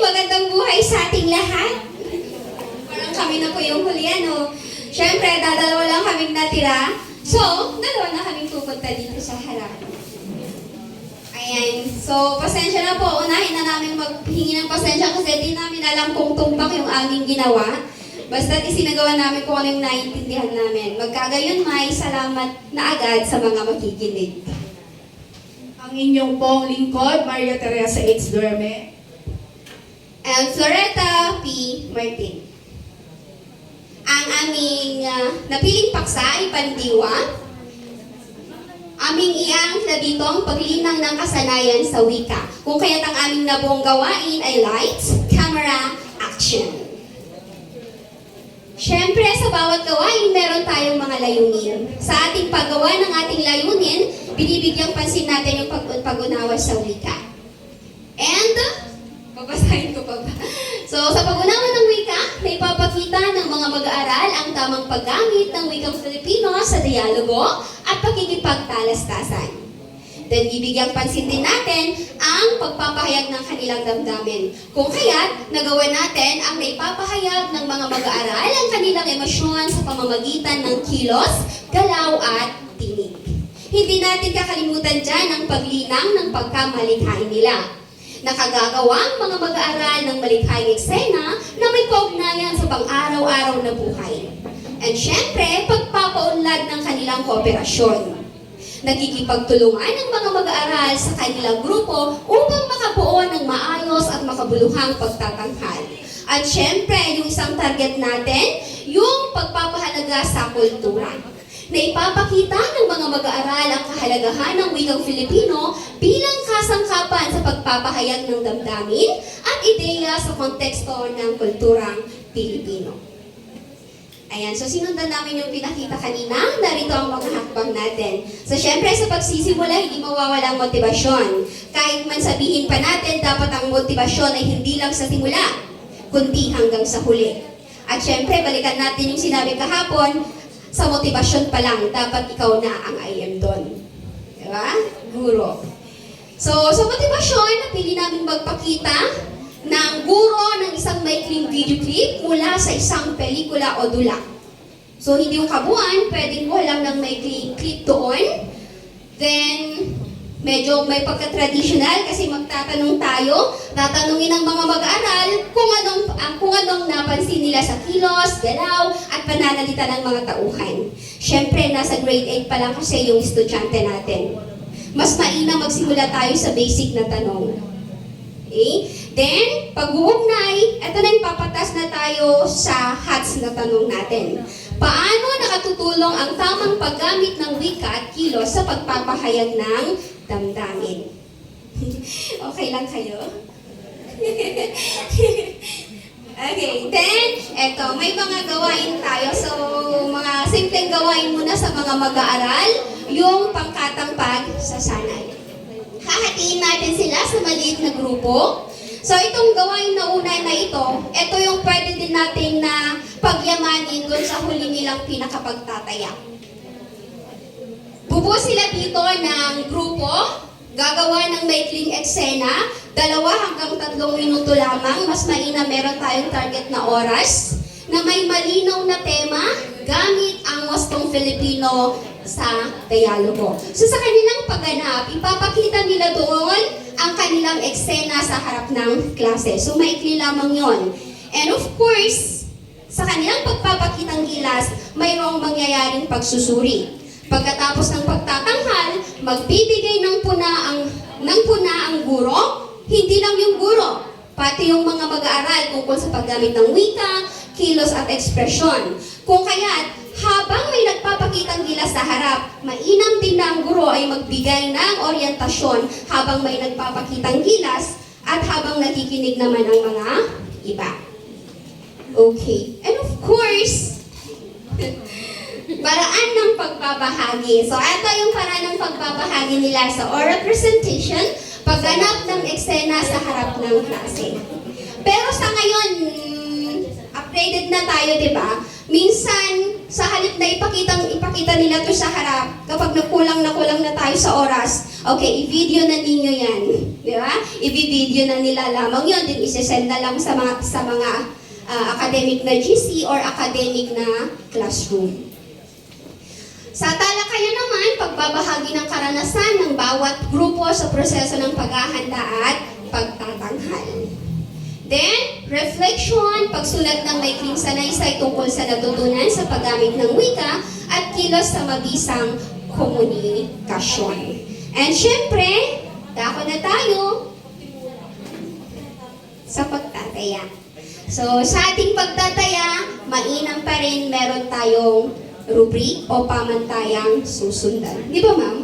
magandang buhay sa ating lahat. Parang kami na po yung huli, ano. Siyempre, dadalawa lang kaming natira. So, dalawa na kaming pupunta dito sa harap. Ayan. So, pasensya na po. Unahin na namin maghingi ng pasensya kasi di namin alam kung tumpak yung aming ginawa. Basta't isinagawa namin kung ano yung naiintindihan namin. Magkagayon may salamat na agad sa mga makikinig. Ang inyong pong lingkod, Maria Teresa H. Duerme. And Floreta P. Martin. Ang aming napiling paksa ay pandiwa. Aming iangkla dito ang paglinang ng kasanayan sa wika. Kung kaya't ang aming nabuong gawain ay lights, camera, action. Siyempre, sa bawat gawain, meron tayong mga layunin. Sa ating paggawa ng ating layunin, binibigyang pansin natin yung pag-unawa sa wika. And, babasahin ko pa ba? So, sa pag-unawa ng wika, naipapakita ng mga mag-aaral ang tamang paggamit ng wikang Filipino sa dialogo at pakikipagtalastasan. Then, bibigyang pansin din natin ang pagpapahayag ng kanilang damdamin. Kung kaya't, nagawa natin ang naipapahayag ng mga mag-aaral ang kanilang emosyon sa pamamagitan ng kilos, galaw at tinig. Hindi natin kakalimutan dyan ang paglinang ng pagkamalikhain nila. Nakagagawang mga mag-aaral ng malikhaing eksena na may kaugnayan sa pang-araw-araw na buhay. And syempre, pagpapaunlad ng kanilang kooperasyon. Nagkikipagtulungan ng mga mag-aaral sa kanilang grupo upang makabuo ng maayos at makabuluhang pagtatanghal. At syempre, yung isang target natin, yung pagpapahalaga sa kultura. Na ipapakita ng mga mag-aaral ang kahalagahan ng wikang Filipino bilang kasangkapan sa pagpapahayag ng damdamin at ideya sa konteksto ng kulturang Pilipino. Ayan, so sinundan namin yung pinakita kanina, narito ang mga hakbang natin. So syempre sa pagsisimula, hindi mawawala ang motibasyon. Kahit man sabihin pa natin, dapat ang motibasyon ay hindi lang sa simula, kundi hanggang sa huli. At syempre, balikan natin yung sinabi kahapon, sa motibasyon pa lang, dapat ikaw na ang I am doon. Diba? Guro. So, sa motibasyon, napili namin magpakita ng guro ng isang maikling video clip mula sa isang pelikula o dula. So, hindi yung kabuuan, pwedeng mo lang ng maikling clip doon. Then, medyo may pagka-traditional kasi magtatanong tayo, tatanungin ng mga mag-aaral kung anong napansin nila sa kilos, galaw, at pananalita ng mga tauhan. Syempre, nasa grade 8 pa lang kasi yung estudyante natin. Mas mainam magsimula tayo sa basic na tanong. Okay? Then, pag-uugnay, ito na yung papatas na tayo sa hats na tanong natin. Paano nakatutulong ang tamang paggamit ng wika at kilos sa pagpapahayag ng damdamin? Okay lang kayo? Okay, then, eto, may mga gawain tayo. So, mga simpleng gawain muna sa mga mag-aaral, yung pangkatang pagsasanay. Hahatiin natin sila sa maliit na grupo. So, itong gawain na una na ito yung pwede din natin na pagyamanin doon sa huli nilang pinakapagtataya. Bubuo sila dito ng grupo, gagawa ng maikling eksena, 2 hanggang 3 minuto lamang, mas mainam meron tayong target na oras, na may malinaw na tema, gamit ang wastong Filipino sa dialogo. So sa kanilang pagganap, ipapakita nila doon ang kanilang eksena sa harap ng klase. So maikli lamang yon. And of course, sa kanilang pagpapakitang gilas, mayroong mangyayaring pagsusuri. Pagkatapos ng pagtatanghal, magbibigay ng puna ang guro, hindi lang yung guro, pati yung mga mag-aaral tungkol sa paggamit ng wika, kilos at ekspresyon. Kung kaya't, habang may nagpapakitang gilas sa harap, mainam din na ang guro ay magbigay ng oryentasyon habang may nagpapakitang gilas at habang nakikinig naman ang mga iba. Okay. And of course, paraan ng pagbabahagi. So, ito yung paraan ng pagbabahagi nila sa oral presentation, pagganap ng eksena sa harap ng klase. Pero sa ngayon, upgraded na tayo, di ba? Minsan, sa halip na ipakita nila to sa harap, kapag nakulang na tayo sa oras, okay, i-video na ninyo yan. Di ba? I-video na nila lamang yun, din isesend na lang sa mga academic na GC or academic na classroom. Sa talakayan naman, pagbabahagi ng karanasan ng bawat grupo sa proseso ng paghahanda at pagtatanghal. Then, reflection, pagsulat ng maikling sanaysay tungkol sa natutunan sa paggamit ng wika at kilos sa mabisang komunikasyon. And syempre, dako na tayo sa pagtataya. So, sa ating pagtataya, mainam pa rin meron tayong rubric o pamantayang susundan. Di ba, ma'am?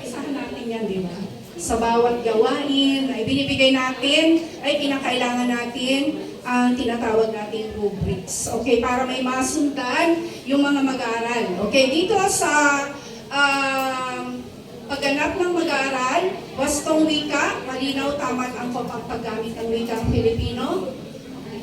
Isahan natin yan, di ba? Sa bawat gawain ay binibigay natin, ay kinakailangan natin ang tinatawag nating rubrics. Okay, para may masundan yung mga mag-aaral. Okay, dito sa pagganap ng mag-aaral, wastong wika, malinaw tamat ang paggamit ng wikang Filipino.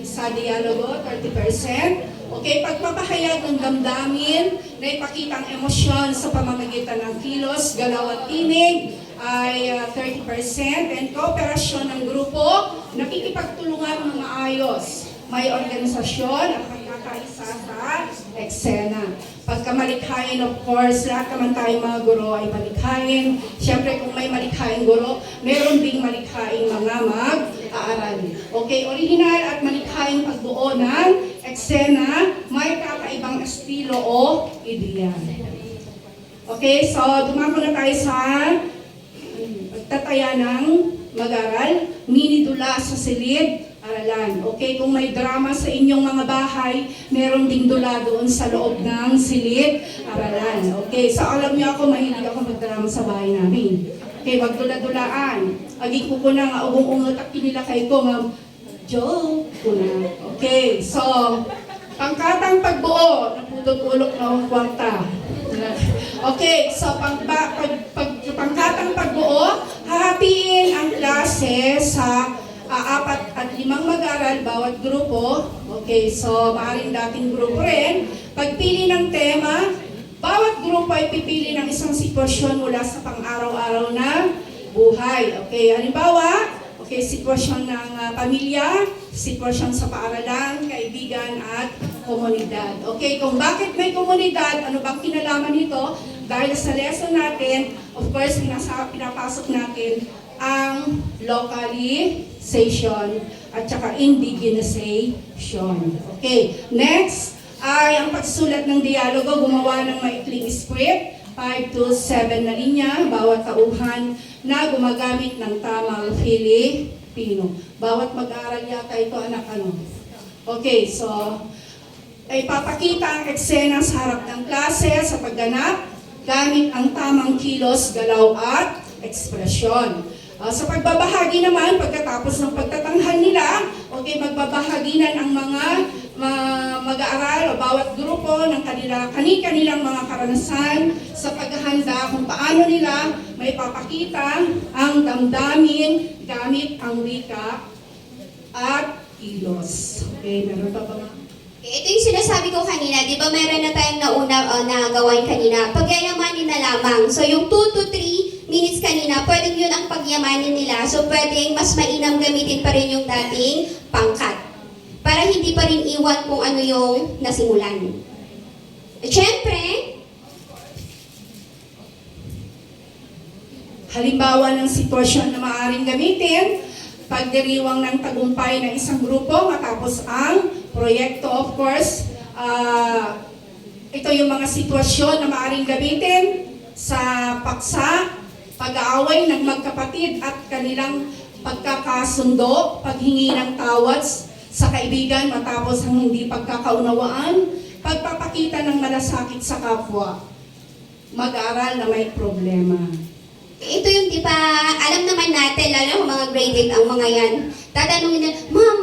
Sa dialogo, 30%. Okay, pagpapahayag ng damdamin na ipakita ang emosyon sa pamamagitan ng kilos, galaw at tinig ay 30%. And kooperasyon ng grupo, nakikipagtulungan ng maayos. May organisasyon at pagkakaisa sa eksena. Pagkamalikhain, of course, lahat naman tayong mga guro ay malikhain. Siyempre, kung may malikhaing guro, meron ding malikhaing mga mag-aaral. Okay, original at malikhaing pagbuo ng eksena, may kakaibang estilo o ideya. Okay, so dumako na tayo sa pagtataya ng mag-aral, mini-dula sa silid, aralan. Okay, kung may drama sa inyong mga bahay, meron ding dula doon sa loob ng silid, aralan. Okay, so alam niyo ako, mahilig ako magdrama sa bahay namin. Okay, wag dula-dulaan. Agi ko na nga, ugong-ungot at kinila kay ko nga, joke ko na. Okay, so, pangkatang pagbuo, naputol-ulok na ang kwarta. Okay, so pangkatang pagbuo, hahatiin ang klase sa 4 at 5 mag-aral bawat grupo. Okay, so maaaring dating grupo rin. Pagpili ng tema, bawat grupo ay pipili ng isang sitwasyon mula sa pang-araw-araw na buhay. Okay, halimbawa, okay, sitwasyon ng pamilya, sitwasyon sa paaralan, kaibigan at komunidad. Okay, kung bakit may komunidad, ano bang kinalaman nito? Dahil sa lesson natin, of course, pinapasok natin ang localization at saka indigenization. Okay, next ay ang pagsulat ng dialogo, gumawa ng maikling script, 5 to 7 na linya, bawat tauhan na gumagamit ng tamang Filipino. Bawat mag-aaral yata ito, anak, ano? Okay, so, ay papakita ang eksena sa harap ng klase sa pagganap, gamit ang tamang kilos, galaw at ekspresyon. Sa pagbabahagi naman, pagkatapos ng pagtatanghal nila, okay, magbabahagi na ang mga mag-aaral o bawat grupo ng kanilang mga karanasan sa paghahanda kung paano nila may papakita ang damdamin gamit ang wika at kilos. Okay, meron pa ba? Ito yung sinasabi ko kanina, di ba meron na tayong nauna na gawain kanina, pagyayamanin na lamang. So yung 2 to 3 minutes kanina, pwedeng yun ang pagyamanin nila. So pwedeng mas mainam gamitin pa rin yung dating pangkat. Para hindi pa rin iwan kung ano yung nasimulan. At syempre, halimbawa ng sitwasyon na maaaring gamitin, pagdiriwang ng tagumpay ng isang grupo matapos ang proyekto, of course. Ito yung mga sitwasyon na maaaring gamitin sa paksa, pag-aaway ng magkapatid at kanilang pagkakasundo, paghingi ng tawad sa kaibigan matapos ang hindi pagkakaunawaan, pagpapakita ng malasakit sa kapwa, mag-aaral na may problema. ito yung di ba, alam naman natin, lalo kung mga grade 8 ang mga yan, tatanungin nila, Ma'am,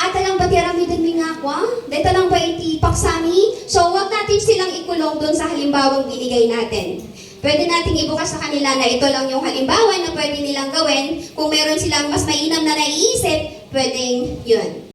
ata lang ba tiramidin mi nga kwa? Dito lang ba iti paksami? So, wag natin silang ikulong doon sa halimbawang binigay natin. Pwede nating ibukas sa kanila na ito lang yung halimbawa na pwede nilang gawin. Kung meron silang mas mainam na naiisip, pwedeng yun.